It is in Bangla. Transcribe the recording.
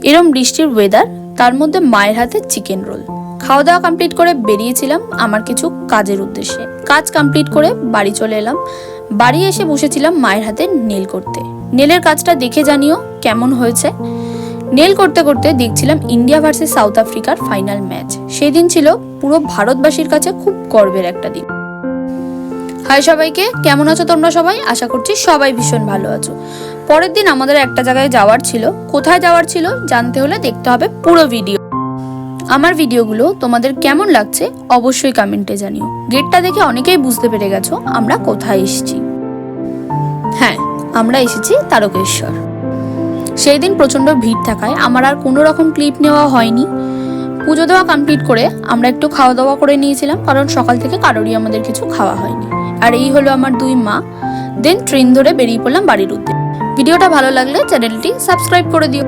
এরম বৃষ্টির ওয়েদার, তার মধ্যে মায়ের হাতে চিকেন রোল। খাওয়া দাওয়া কমপ্লিট করে বেরিয়েছিলাম আমার কিছু কাজের উদ্দেশ্যে। কাজ কমপ্লিট করে বাড়ি চলে এলাম। বাড়ি এসে বসেছিলাম মায়ের হাতে নেল করতে। নেলের কাজটা দেখে জানিও কেমন হয়েছে। নেল করতে করতে দেখছিলাম ইন্ডিয়া ভার্সেস সাউথ আফ্রিকার ফাইনাল ম্যাচ। সেই দিন ছিল পুরো ভারতবাসীর কাছে খুব গর্বের একটা দিন। হাই সবাইকে, কেমন আছো তোমরা সবাই? আশা করছি সবাই ভীষণ ভালো আছো। পরের দিন আমাদের একটা জায়গায় যাওয়ার ছিল। কোথায় যাওয়ার ছিল জানতে হলে দেখতে হবে পুরো ভিডিও। আমার ভিডিওগুলো তোমাদের কেমন লাগছে অবশ্যই কমেন্টে জানিও। গেটটা দেখে অনেকেই বুঝতে পেরে গেছো আমরা কোথায় এসেছি। হ্যাঁ, আমরা এসেছি তারকেশ্বর। সেই দিন প্রচন্ড ভিড় থাকায় আমার আর কোনো রকম ক্লিপ নেওয়া হয়নি। পুজো দেওয়া কমপ্লিট করে আমরা একটু খাওয়া দাওয়া করে নিয়েছিলাম, কারণ সকাল থেকে কারোরই আমাদের কিছু খাওয়া হয়নি। আর এই হলো আমার দুই মা। দেন ট্রেন ধরে বেরিয়ে পড়লাম বাড়ির উদ্দেশ্যে। ভিডিওটা ভালো লাগলে চ্যানেলটি সাবস্ক্রাইব করে দিও।